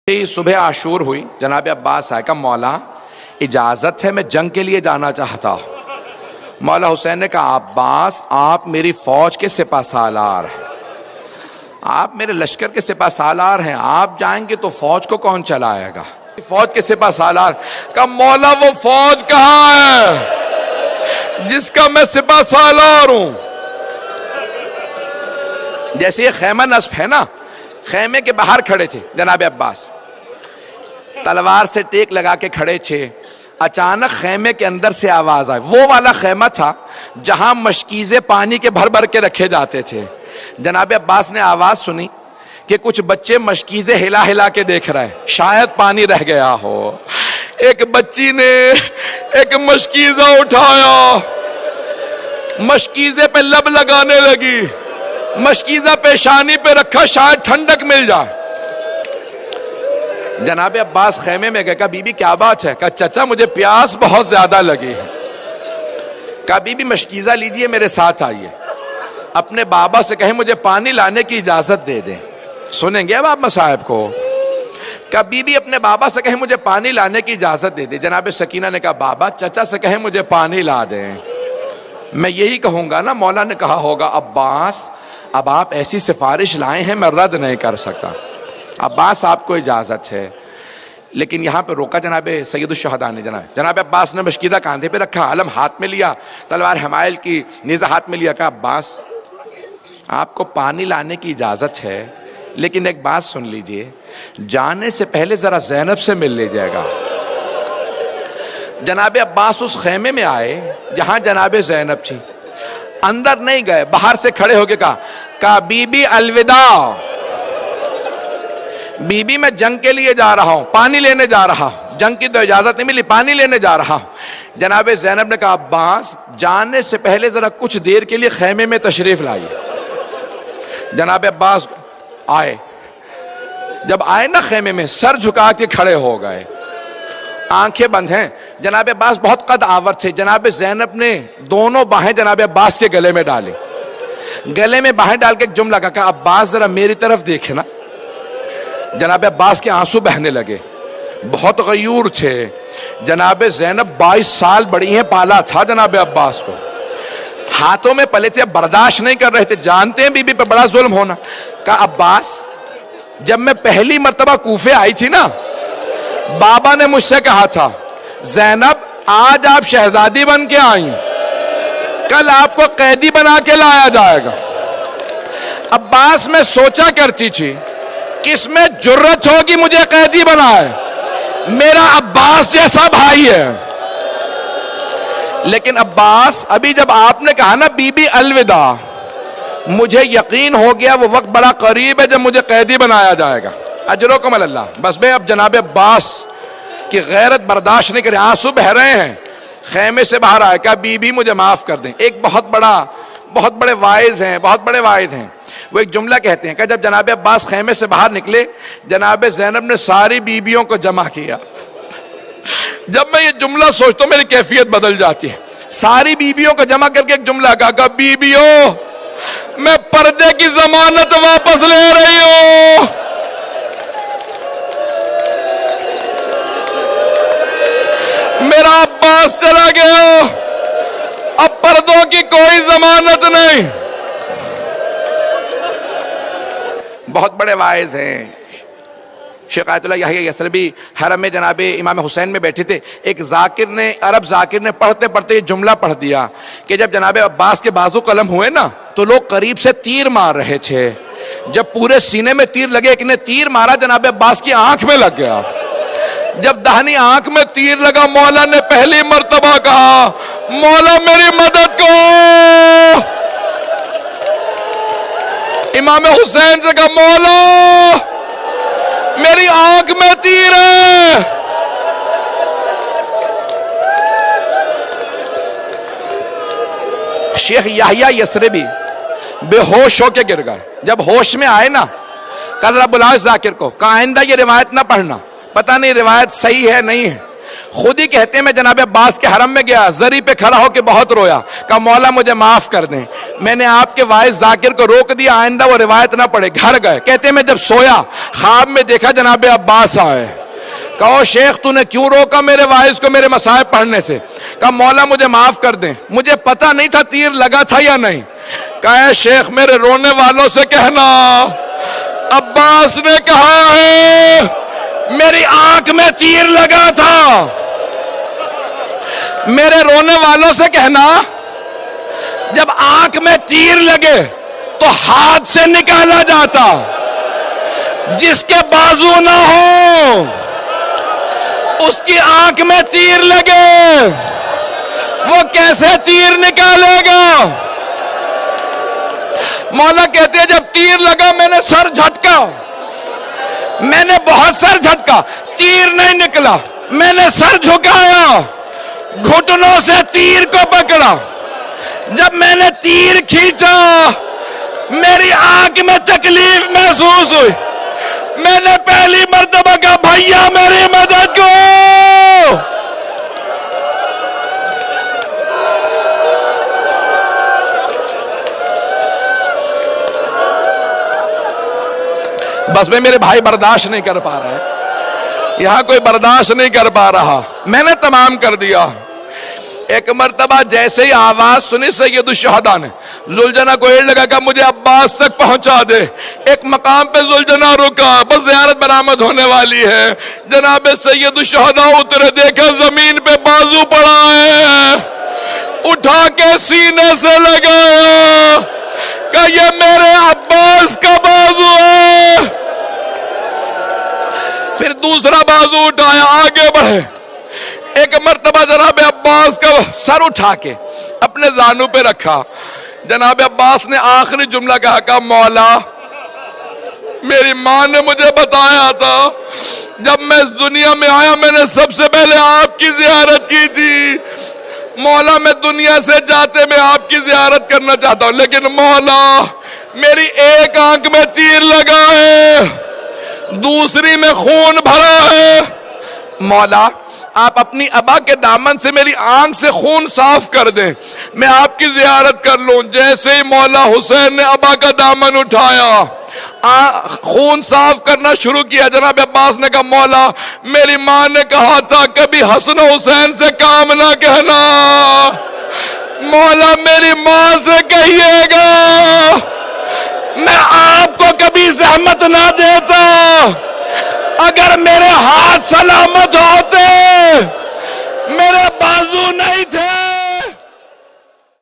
صبح عاشور ہوئی، جناب عباس آئے، کہا مولا اجازت ہے میں جنگ کے لیے جانا چاہتا ہوں۔ مولا حسین نے کہا عباس آپ میری فوج کے سپہ سالار ہیں، آپ میرے لشکر کے سپہ سالار ہیں، آپ جائیں گے تو فوج کو کون چلائے گا؟ فوج کے سپہ سالار کہا مولا وہ فوج کہاں ہے جس کا میں سپہ سالار ہوں؟ جیسے یہ خیمہ نصب ہے نا، خیمے کے باہر کھڑے تھے جناب عباس، تلوار سے ٹیک لگا کے کھڑے تھے، اچانک خیمے کے اندر سے آواز آئی۔ وہ والا خیمہ تھا جہاں مشکیزیں پانی کے بھر بھر کے رکھے جاتے تھے۔ جناب عباس نے آواز سنی کہ کچھ بچے مشکیزیں ہلا ہلا کے دیکھ رہے ہیں، شاید پانی رہ گیا ہو۔ ایک بچی نے ایک مشکیزہ اٹھایا، مشکیزے پہ لب لگانے لگی، مشکیزہ پیشانی پہ رکھا شاید ٹھنڈک مل جائے۔ جناب عباس خیمے میں گئے، کہا بی بی کیا بات ہے؟ کہا چچا مجھے پیاس بہت زیادہ لگی ہے۔ کہا بی بی مشکیزہ لیجئے میرے ساتھ آئیے، اپنے بابا سے کہیں مجھے پانی لانے کی اجازت دے دیں۔ سنیں گے اب آپ مصائب کو؟ کہا بی بی اپنے بابا سے کہیں مجھے پانی لانے کی اجازت دے دیں۔ جناب سکینہ نے کہا بابا چچا سے کہیں مجھے پانی لا دیں۔ میں یہی کہوں گا نا، مولا نے کہا ہوگا عباس اب آپ ایسی سفارش لائے ہیں میں رد نہیں کر سکتا، عباس آپ کو اجازت ہے۔ لیکن یہاں پہ روکا جناب سید الشہداء نے، جناب عباس نے مشکیزہ کاندھے پہ رکھا، علم ہاتھ میں لیا، تلوار حمائل کی نیزہ ہاتھ میں لیا۔ کہا عباس آپ کو پانی لانے کی اجازت ہے، لیکن ایک بات سن لیجئے، جانے سے پہلے ذرا زینب سے مل لیجئے گا۔ جناب عباس اس خیمے میں آئے جہاں جناب زینب تھی، اندر نہیں گئے، باہر سے کھڑے ہو کے کہا بی بی الوداع، بی بی میں جنگ کے لیے جا رہا ہوں، پانی لینے جا رہا ہوں، جنگ کی تو اجازت نہیں ملی، پانی لینے جا رہا ہوں۔ جناب زینب نے کہا عباس جانے سے پہلے ذرا کچھ دیر کے لیے خیمے میں تشریف لائیے۔ جناب عباس آئے، جب آئے نا خیمے میں سر جھکا کے کھڑے ہو گئے، آنکھیں بند ہیں۔ جناب عباس بہت قد آور تھے، جناب زینب نے دونوں باہیں جناب عباس کے گلے میں ڈالی، گلے میں باہیں ڈال کے ایک جملہ کہا عباس ذرا میری طرف دیکھے نا۔ جناب عباس کے آنسو بہنے لگے، بہت غیور تھے۔ جناب زینب 22 سال بڑی ہیں، پالا تھا جناب عباس کو، ہاتھوں میں پلے تھے، برداشت نہیں کر رہے تھے، جانتے ہیں بی بی پہ بڑا ظلم ہونا۔ کہا عباس جب میں پہلی مرتبہ کوفے آئی تھی نا، بابا نے مجھ سے کہا تھا زینب آج آپ شہزادی بن کے آئی ہیں، کل آپ کو قیدی بنا کے لایا جائے گا۔ عباس میں سوچا کرتی تھی کس میں جرت ہوگی مجھے قیدی بنائے، میرا عباس جیسا بھائی ہے۔ لیکن عباس ابھی جب آپ نے کہا نا بی بی الوداع، مجھے یقین ہو گیا وہ وقت بڑا قریب ہے جب مجھے قیدی بنایا جائے گا۔ اجرکم اللہ۔ بس میں اب جناب عباس کی غیرت برداشت نہیں کرے، آنسو بہ رہے ہیں، خیمے سے باہر آئے، کہا بی بی مجھے معاف کر دیں۔ ایک بہت بڑے واعظ ہیں، بہت بڑے واعظ ہیں، وہ ایک جملہ کہتے ہیں کہ جب جناب عباس خیمے سے باہر نکلے، جناب زینب نے ساری بیبیوں کو جمع کیا۔ جب میں یہ جملہ سوچتا ہوں میری کیفیت بدل جاتی ہے۔ ساری بیبیوں کو جمع کر کے ایک جملہ کہا بیبیوں میں پردے کی ضمانت واپس لے رہی ہوں۔ میرا عباس چلا گیا، اب پردوں کی کوئی ضمانت نہیں۔ بہت بڑے واعظ ہیں، شیخ آیت اللہ یحییٰ یثربی حرم میں جناب امام حسین میں بیٹھے تھے، ایک عرب ذاکر نے پڑھتے پڑھتے یہ جملہ پڑھ دیا کہ جب جناب عباس کے بازو قلم ہوئے نا تو لوگ قریب سے تیر مار رہے تھے، جب پورے سینے میں تیر لگے، ایک نے تیر مارا جناب عباس کی آنکھ میں لگ گیا۔ جب دہنی آنکھ میں تیر لگا، مولا نے پہلی مرتبہ کہا مولا میری مدد کرو۔ امام حسین سے کہا مولا میری آنکھ میں تیر ہے۔ شیخ یحییٰ یثربی بے ہوش ہو کے گر گئے، جب ہوش میں آئے نا کہا ذرا بلاؤ ذاکر کو، کہا آئندہ یہ روایت نہ پڑھنا، پتہ نہیں روایت صحیح ہے نہیں ہے۔ خود ہی کہتے ہیں میں جناب عباس کے حرم میں گیا, زری پہ کھڑا ہو کے بہت رویا, کہا مولا مجھے معاف کر دیں, میں نے آپ کے وائز ذاکر کو روک دیا آئندہ وہ روایت نہ پڑھے. گھر گئے, کہتے ہیں میں جب سویا خواب میں دیکھا جناب عباس آئے. کہو شیخ تو نے کیوں روکا میرے وائز کو میرے مصائب پڑھنے سے؟ کہا مولا مجھے معاف کر دیں, مجھے پتہ نہیں تھا تیر لگا تھا یا نہیں. کہا شیخ میرے رونے والوں سے کہنا عباس نے کہا ہے میری آنکھ میں تیر لگا تھا. میرے رونے والوں سے کہنا جب آنکھ میں تیر لگے تو ہاتھ سے نکالا جاتا, جس کے بازو نہ ہو اس کی آنکھ میں تیر لگے وہ کیسے تیر نکالے گا؟ مولا کہتے ہیں جب تیر لگا میں نے سر جھٹکا, میں نے بہت سر جھٹکا, تیر نہیں نکلا. میں نے سر جھکایا, گھٹنوں سے تیر کو پکڑا, جب میں نے تیر کھینچا میری آنکھ میں تکلیف محسوس ہوئی. میں نے پہلی مرتبہ کہا بھیا میری مدد کو. بس میں میرے بھائی برداشت نہیں کر پا رہے, یہاں کوئی برداشت نہیں کر پا رہا, میں نے تمام کر دیا. ایک مرتبہ جیسے ہی آواز سنی سید الشہداء نے, زلجنا کو ایڑ لگا کہ مجھے عباس تک پہنچا دے. ایک مقام پہ زلجنا رکا, بس زیارت برآمد ہونے والی ہے. جناب سید الشہداء اترے, دیکھا زمین پہ بازو پڑا ہے, اٹھا کے سینے سے لگایا کہ یہ میرے عباس کا بازو ہے. پھر دوسرا بازو اٹھایا, آگے بڑھے. ایک مرتبہ جناب عباس کا سر اٹھا کے اپنے زانو پہ رکھا. جناب عباس نے آخری جملہ کہا کہ مولا میری ماں نے مجھے بتایا تھا جب میں اس دنیا میں آیا میں نے سب سے پہلے آپ کی زیارت کی تھی. مولا میں دنیا سے جاتے میں آپ کی زیارت کرنا چاہتا ہوں, لیکن مولا میری ایک آنکھ میں تیر لگا ہے, دوسری میں خون بھرا ہے. مولا آپ اپنی ابا کے دامن سے میری آنکھ سے خون صاف کر دیں, میں آپ کی زیارت کر لوں. جیسے ہی مولا حسین نے ابا کا دامن اٹھایا, خون صاف کرنا شروع کیا. جناب عباس نے کہا مولا میری ماں نے کہا تھا کبھی حسن و حسین سے کام نہ کہنا, مولا میری ماں سے کہیے گا میں آپ کو کبھی زحمت نہ دیتا. اگر میرے ہاتھ سلامت ہوتے, میرے بازو نہیں تھے,